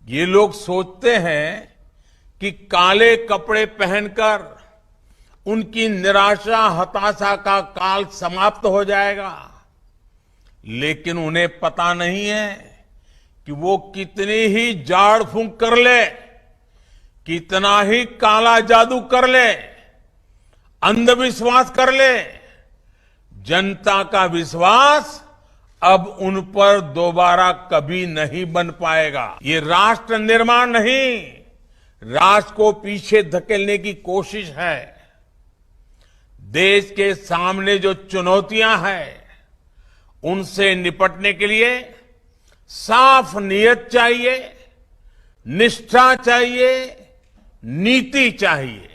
ये लोग सोचते हैं कि काले कपड़े पहनकर उनकी निराशा हताशा का काल समाप्त हो जाएगा, लेकिन उन्हें पता नहीं है कि वो कितनी ही झाड़ फूंक कर ले, कितना ही काला जादू कर ले, अंधविश्वास कर ले, जनता का विश्वास अब उन पर दोबारा कभी नहीं बन पाएगा। ये राष्ट्र निर्माण नहीं, राष्ट्र को पीछे धकेलने की कोशिश है। देश के सामने जो चुनौतियां हैं, उनसे निपटने के लिए साफ नीयत चाहिए, निष्ठा चाहिए, नीति चाहिए।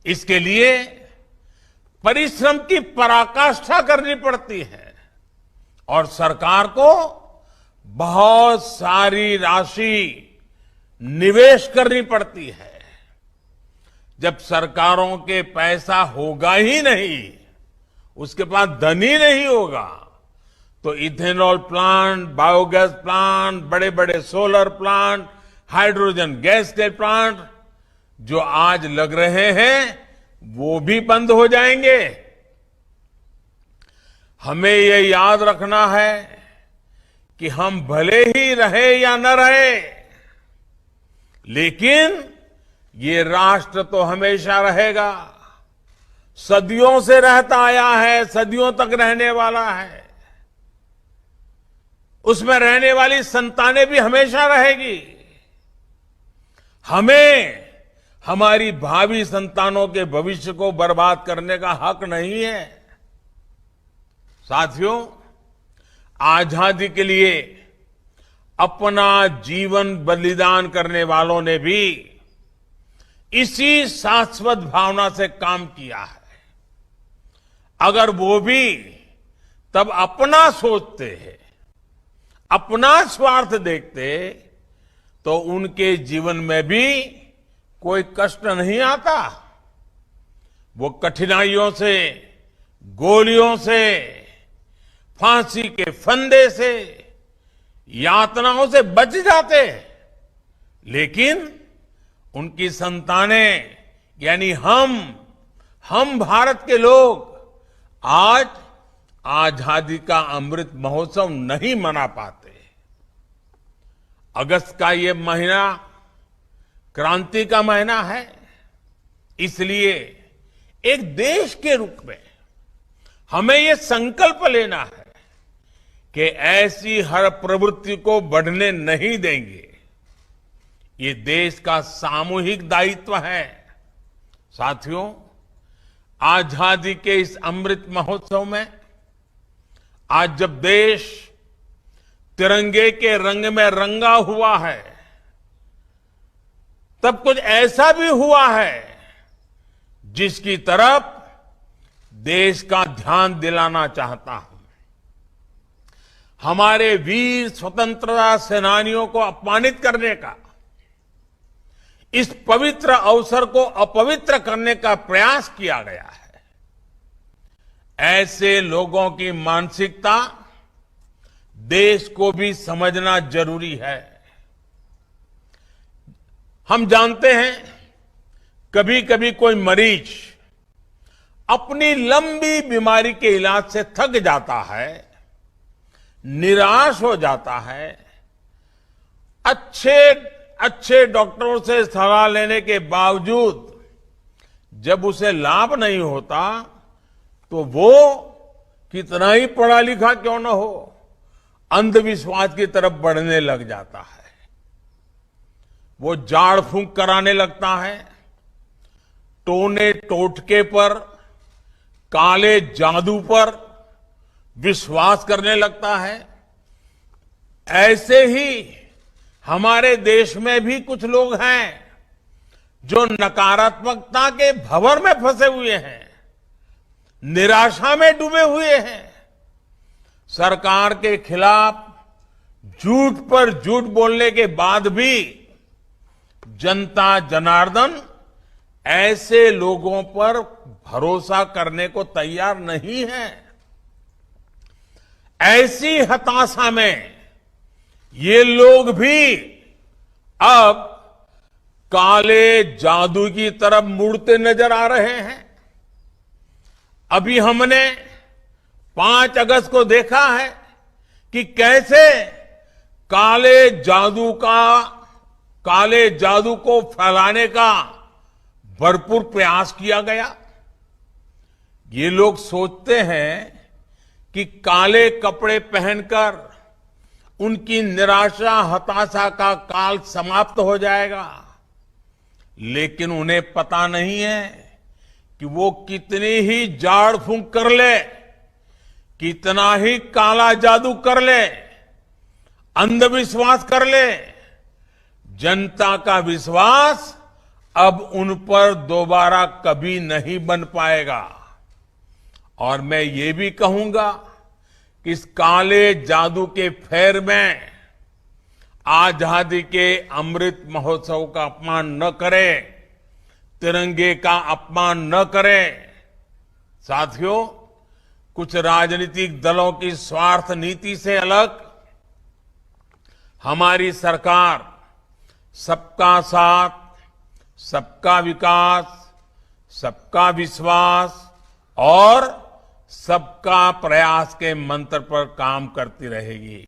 इसके लिए परिश्रम की पराकाष्ठा करनी पड़ती है और सरकार को बहुत सारी राशि निवेश करनी पड़ती है। जब सरकारों के पैसा होगा ही नहीं, उसके पास धन ही नहीं होगा, तो इथेनॉल प्लांट, बायोगैस प्लांट, बड़े बड़े सोलर प्लांट, हाइड्रोजन गैस के प्लांट जो आज लग रहे हैं, वो भी बंद हो जाएंगे। हमें ये याद रखना है कि हम भले ही रहे या न रहे, लेकिन ये राष्ट्र तो हमेशा रहेगा, सदियों से रहता आया है, सदियों तक रहने वाला है। उसमें रहने वाली संतानें भी हमेशा रहेगी। हमें हमारी भावी संतानों के भविष्य को बर्बाद करने का हक नहीं है। साथियों, आजादी के लिए अपना जीवन बलिदान करने वालों ने भी इसी शाश्वत भावना से काम किया है। अगर वो भी तब अपना सोचते हैं, अपना स्वार्थ देखते, तो उनके जीवन में भी कोई कष्ट नहीं आता। वो कठिनाइयों से, गोलियों से, फांसी के फंदे से, यातनाओं से बच जाते। लेकिन उनकी संतानें यानी हम भारत के लोग आज आजादी का अमृत महोत्सव नहीं मना पाते। अगस्त का ये महीना क्रांति का महीना है, इसलिए एक देश के रूप में हमें ये संकल्प लेना है कि ऐसी हर प्रवृत्ति को बढ़ने नहीं देंगे। ये देश का सामूहिक दायित्व है। साथियों, आजादी के इस अमृत महोत्सव में आज जब देश तिरंगे के रंग में रंगा हुआ है, तब कुछ ऐसा भी हुआ है जिसकी तरफ देश का ध्यान दिलाना चाहता हूं। हमारे वीर स्वतंत्रता सेनानियों को अपमानित करने का, इस पवित्र अवसर को अपवित्र करने का प्रयास किया गया है। ऐसे लोगों की मानसिकता देश को भी समझना जरूरी है। हम जानते हैं, कभी कभी कोई मरीज अपनी लंबी बीमारी के इलाज से थक जाता है, निराश हो जाता है। अच्छे डॉक्टरों से सलाह लेने के बावजूद जब उसे लाभ नहीं होता, तो वो कितना ही पढ़ा लिखा क्यों न हो, अंधविश्वास की तरफ बढ़ने लग जाता है। वो झाड़ फूंक कराने लगता है, टोने टोटके पर, काले जादू पर विश्वास करने लगता है। ऐसे ही हमारे देश में भी कुछ लोग हैं जो नकारात्मकता के भंवर में फंसे हुए हैं, निराशा में डूबे हुए हैं। सरकार के खिलाफ झूठ पर झूठ बोलने के बाद भी जनता जनार्दन ऐसे लोगों पर भरोसा करने को तैयार नहीं है। ऐसी हताशा में ये लोग भी अब काले जादू की तरफ मुड़ते नजर आ रहे हैं। अभी हमने 5 अगस्त को देखा है कि कैसे काले जादू को फैलाने का भरपूर प्रयास किया गया। ये लोग सोचते हैं कि काले कपड़े पहनकर उनकी निराशा हताशा का काल समाप्त हो जाएगा, लेकिन उन्हें पता नहीं है कि वो कितनी ही झाड़ फूंक कर ले, कितना ही काला जादू कर ले, अंधविश्वास कर ले, जनता का विश्वास अब उन पर दोबारा कभी नहीं बन पाएगा। और मैं ये भी कहूंगा कि इस काले जादू के फेर में आजादी के अमृत महोत्सव का अपमान न करें, तिरंगे का अपमान न करें। साथियों, कुछ राजनीतिक दलों की स्वार्थ नीति से अलग हमारी सरकार सबका साथ, सबका विकास, सबका विश्वास और सबका प्रयास के मंत्र पर काम करती रहेगी।